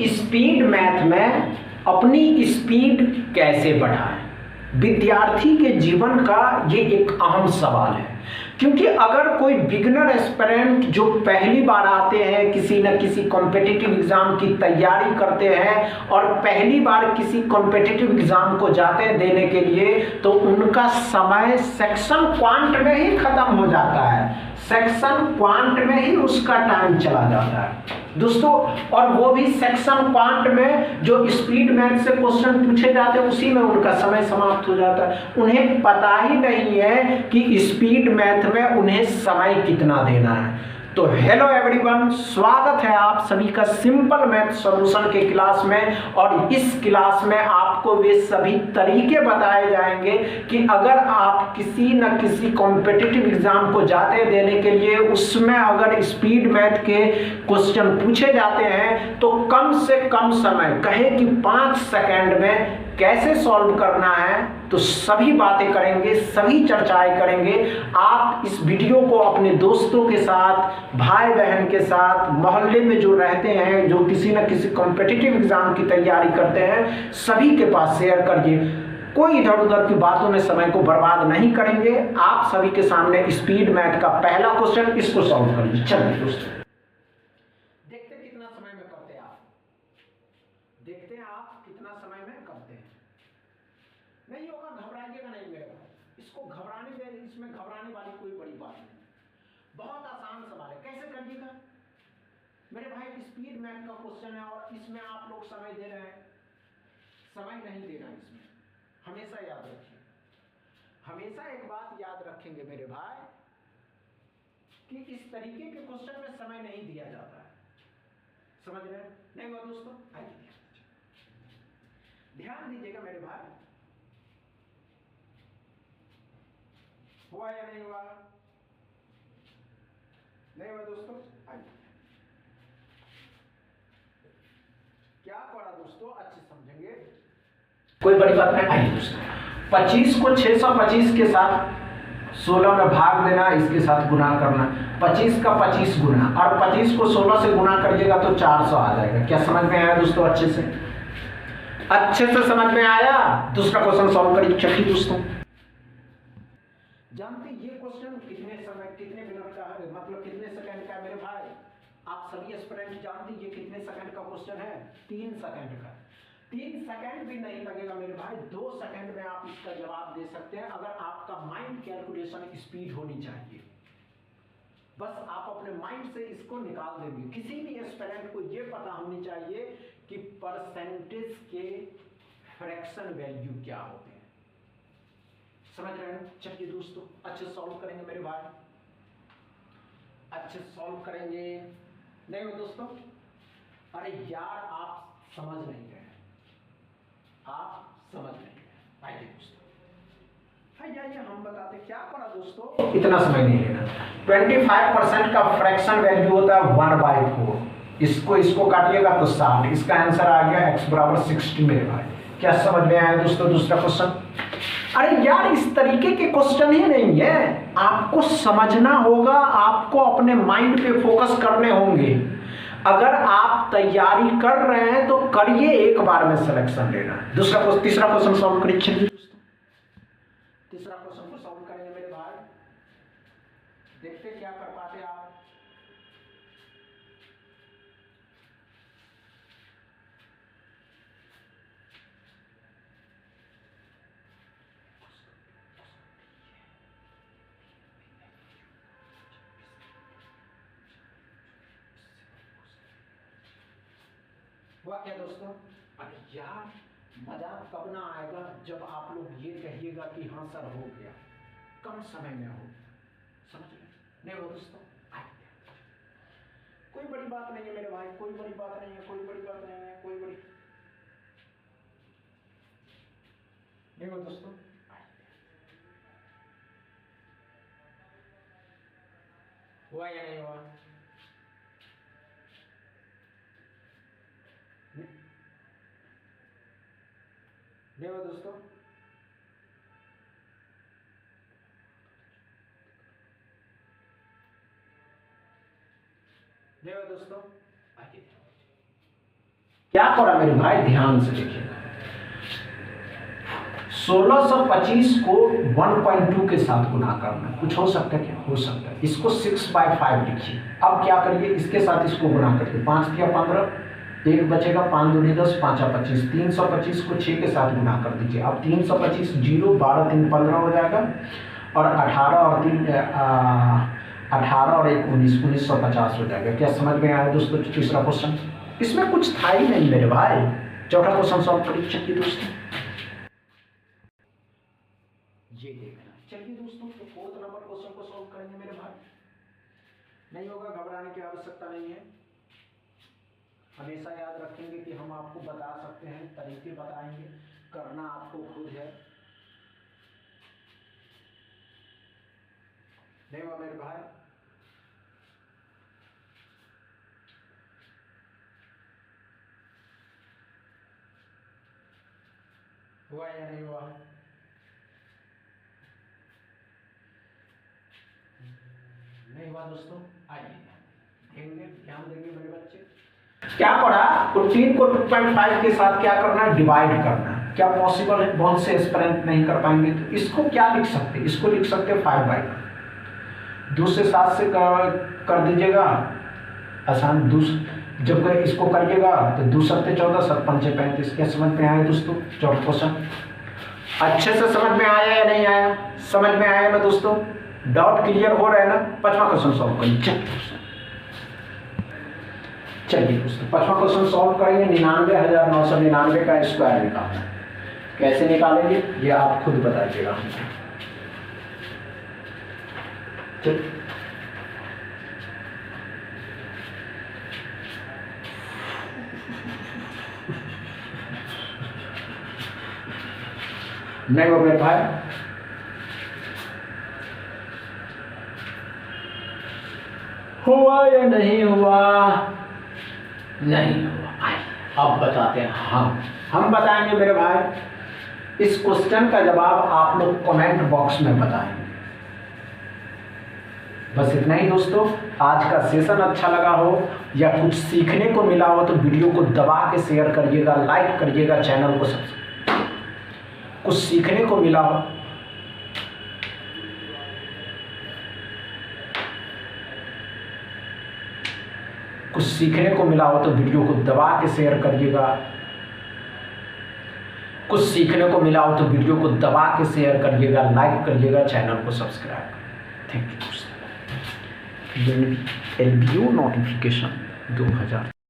Speed math में अपनी speed कैसे बढ़ाएं? विद्यार्थी के जीवन का ये एक अहम सवाल है, क्योंकि अगर कोई बिगिनर एस्पिरेंट जो पहली बार आते हैं, किसी न किसी कॉम्पिटिटिव एग्जाम की तैयारी करते हैं और पहली बार किसी कॉम्पिटिटिव एग्जाम को जाते हैं देने के लिए, तो उनका समय सेक्शन क्वांट में ही खत्म हो जाता है। सेक्शन क्वांट में ही उसका टाइम चला जाता है दोस्तों, और वो भी सेक्शन क्वांट में जो स्पीड मैथ से क्वेश्चन पूछे जाते हैं उसी में उनका समय समाप्त हो जाता है। उन्हें पता ही नहीं है कि स्पीड मैथ में उन्हें समय कितना देना है। तो हेलो एवरीवन, स्वागत है आप सभी का सिंपल मैथ सॉल्यूशन के क्लास में। और इस क्लास में आपको वे सभी तरीके बताए जाएंगे कि अगर आप किसी न किसी कॉम्पिटिटिव एग्जाम को जाते देने के लिए, उसमें अगर स्पीड मैथ के क्वेश्चन पूछे जाते हैं तो कम से कम समय, कहे कि 5 सेकंड में कैसे सॉल्व करना है, तो सभी बातें करेंगे, सभी चर्चाएं करेंगे। आप इस वीडियो को अपने दोस्तों के साथ, भाई बहन के साथ, मोहल्ले में जो रहते हैं, जो किसी न किसी कॉम्पिटिटिव एग्जाम की तैयारी करते हैं, सभी के पास शेयर करिए। कोई इधर उधर की बातों में समय को बर्बाद नहीं करेंगे। आप सभी के सामने स्पीड मैथ का पहला क्वेश्चन, इसको सॉल्व करिए। चलिए दोस्तों, देखते हैं कितना समय में करते हैं आप, देखते हैं आप कितना समय में करते हैं। नहीं होगा घबराइएगा नहीं मेरे भाई, इसको घबराने में, इसमें घबराने वाली कोई बड़ी बात नहीं, बहुत आसान सवाल है। कैसे करिएगा मेरे भाई? स्पीड मैथ का क्वेश्चन है और इसमें आप लोग समय दे रहे हैं, समय नहीं देना इसमें, हमेशा याद रखिए। हमेशा एक बात याद रखेंगे मेरे भाई कि इस तरीके के क्वेश्चन में समय नहीं दिया जाता है। समझ रहे हैं? नहीं हुआ दोस्तों? आइए ध्यान दीजिएगा मेरे भाई, हुआ या नहीं हुआ? नहीं हुआ दोस्तों? आइए, क्या पढ़ा दोस्तों, अच्छे समझेंगे, कोई बड़ी बात नहीं। आइए दोस्तों, 25 को 625 के साथ 16 में भाग देना, इसके साथ गुना करना। 25 का 25 गुना, और 25 को 16 से गुना करिएगा तो 400 आ जाएगा। क्या समझ में आया दोस्तों? अच्छे से समझ में आया? दूसरा क्वेश्चन सॉल्व करिए। चलिए दोस्तों, जानते ये क्वेश्चन कितने समय, कितने मिनट का है, मतलब कितने सेकंड का है मेरे भाई? आप सभी एस्पिरेंट जानते ये कितने सेकंड का क्वेश्चन है? 3 सेकंड का। 3 सेकंड भी नहीं लगेगा मेरे भाई, 2 सेकंड में आप इसका जवाब दे सकते हैं, अगर आपका माइंड कैलकुलेशन स्पीड होनी चाहिए। बस आप अपने माइंड से इसको निकाल देंगे। किसी भी एस्पिरेंट को ये पता होनी चाहिए कि परसेंटेज के फ्रैक्शन वैल्यू क्या होते हैं। समझ रहे हैं? चलिए दोस्तों, अच्छे सॉल्व करेंगे मेरे भाई, अच्छे सॉल्व करेंगे। नहीं हो दोस्तों? अरे यार, आप समझ नहीं रहे, आप समझ नहीं रहे। आइए दोस्तों, आइए हम बताते क्या पढ़ा दोस्तों। इतना समय नहीं लेना। 25% का फ्रैक्शन वैल्यू होता है 1/4। इसको काटिएगा तो 60। इसका आंसर आ गया x बराबर 60 मेरे भाई। क्या समझ में आया दोस्तों? दूसरा क्वेश्चन। अरे यार, इस तरीके के क्वेश्चन ही नहीं है, आपको समझना होगा, आपको अपने माइंड पे फोकस करने होंगे। अगर आप तैयारी कर रहे हैं तो करिए, एक बार में सिलेक्शन लेना। तीसरा क्वेश्चन सॉल्व करिए। चलिए दोस्तों, तीसरा क्वेश्चन को सॉल्व करेंगे मेरे भाई, देखते क्या कर पाते आप। हुआ क्या दोस्तों? अरे यार, मजा कब ना आएगा जब आप लोग ये कहिएगा कि हाँ सर हो गया, कम समय में हो। समझ रहे? नहीं हो दोस्तों? कोई बड़ी बात नहीं है मेरे भाई, कोई बड़ी बात नहीं है, कोई बड़ी बात नहीं है, कोई बड़ी नहीं हो दोस्तों। हुआ या नहीं हुआ? नहीं हुआ दोस्तों? नहीं हुआ दोस्तों? आइए, क्या पढ़ा मेरे भाई, ध्यान से देखिएगा। 1625 को 1.2 के साथ गुना करना, कुछ हो सकता है क्या, हो सकता है। इसको 6/5 लिखिए। अब क्या करिए, इसके साथ इसको गुना करके 5 दिया 15, 1 बचेगा, 5 दूनी 10, 5 25, 325 को 6 के साथ गुना कर दीजिए। अब 325 0, 12 3 15 हो जाएगा, और 18 और 3 18 और 1 19, 1950 हो जाएगा। क्या समझ में आया दोस्तों तीसरा क्वेश्चन? इसमें कुछ था ही नहीं मेरे भाई। चौथा क्वेश्चन सॉल्व करिए। चलिए दोस्तों, ये देखना। चलिए दोस्तों, तो 4th नंबर क्वेश्चन को सॉल्व करेंगे मेरे भाई। नहीं होगा, घबराने की आवश्यकता नहीं है। हमेशा याद रखेंगे कि हम आपको बता सकते हैं, तरीके बताएंगे, करना आपको खुद है। नहीं हुआ मेरे भाई? हुआ या नहीं हुआ? नहीं हुआ दोस्तों? आइए ध्यान देंगे मेरे बच्चे। क्या पढ़ा? 15 को 2.5 के साथ क्या करना है, डिवाइड करना है। क्या पॉसिबल है? बहुत से एस्पिरेंट नहीं कर पाएंगे, तो इसको क्या लिख सकते हैं, इसको लिख सकते हैं 5/2। 2 से 7 से कर दीजिएगा, आसान। जब इसको करिएगा तो 2 7 14, 7 5 35। क्या समझ में आया दोस्तों? चौथा क्वेश्चन अच्छे से समझ में आया या नहीं आया? समझ में आया ना दोस्तों? डाउट क्लियर हो रहा है ना? 5वां क्वेश्चन सॉल्व करिए। चलिए दोस्तों, 5वां क्वेश्चन सॉल्व करेंगे। 99,999 का स्क्वायर निकालना है। कैसे निकालेंगे ये आप खुद बताइएगा। चलिए, नहीं हो मेरे भाई? हुआ या नहीं हुआ? नहीं हुआ। अब बताते हैं हम बताएंगे मेरे भाई। इस क्वेश्चन का जवाब आप लोग कमेंट बॉक्स में बताएंगे। बस इतना ही दोस्तों। आज का सेशन अच्छा लगा हो या कुछ सीखने को मिला हो तो वीडियो को दबा के शेयर करिएगा, लाइक करिएगा, चैनल को सब्सक्राइब। कुछ सीखने को मिला हो, कुछ सीखने को मिला हो तो वीडियो को दबा के शेयर करिएगा। कुछ सीखने को मिला हो तो वीडियो को दबा के शेयर करिएगा, लाइक करिएगा, चैनल को subscribe. Thank you. LBO notification 2000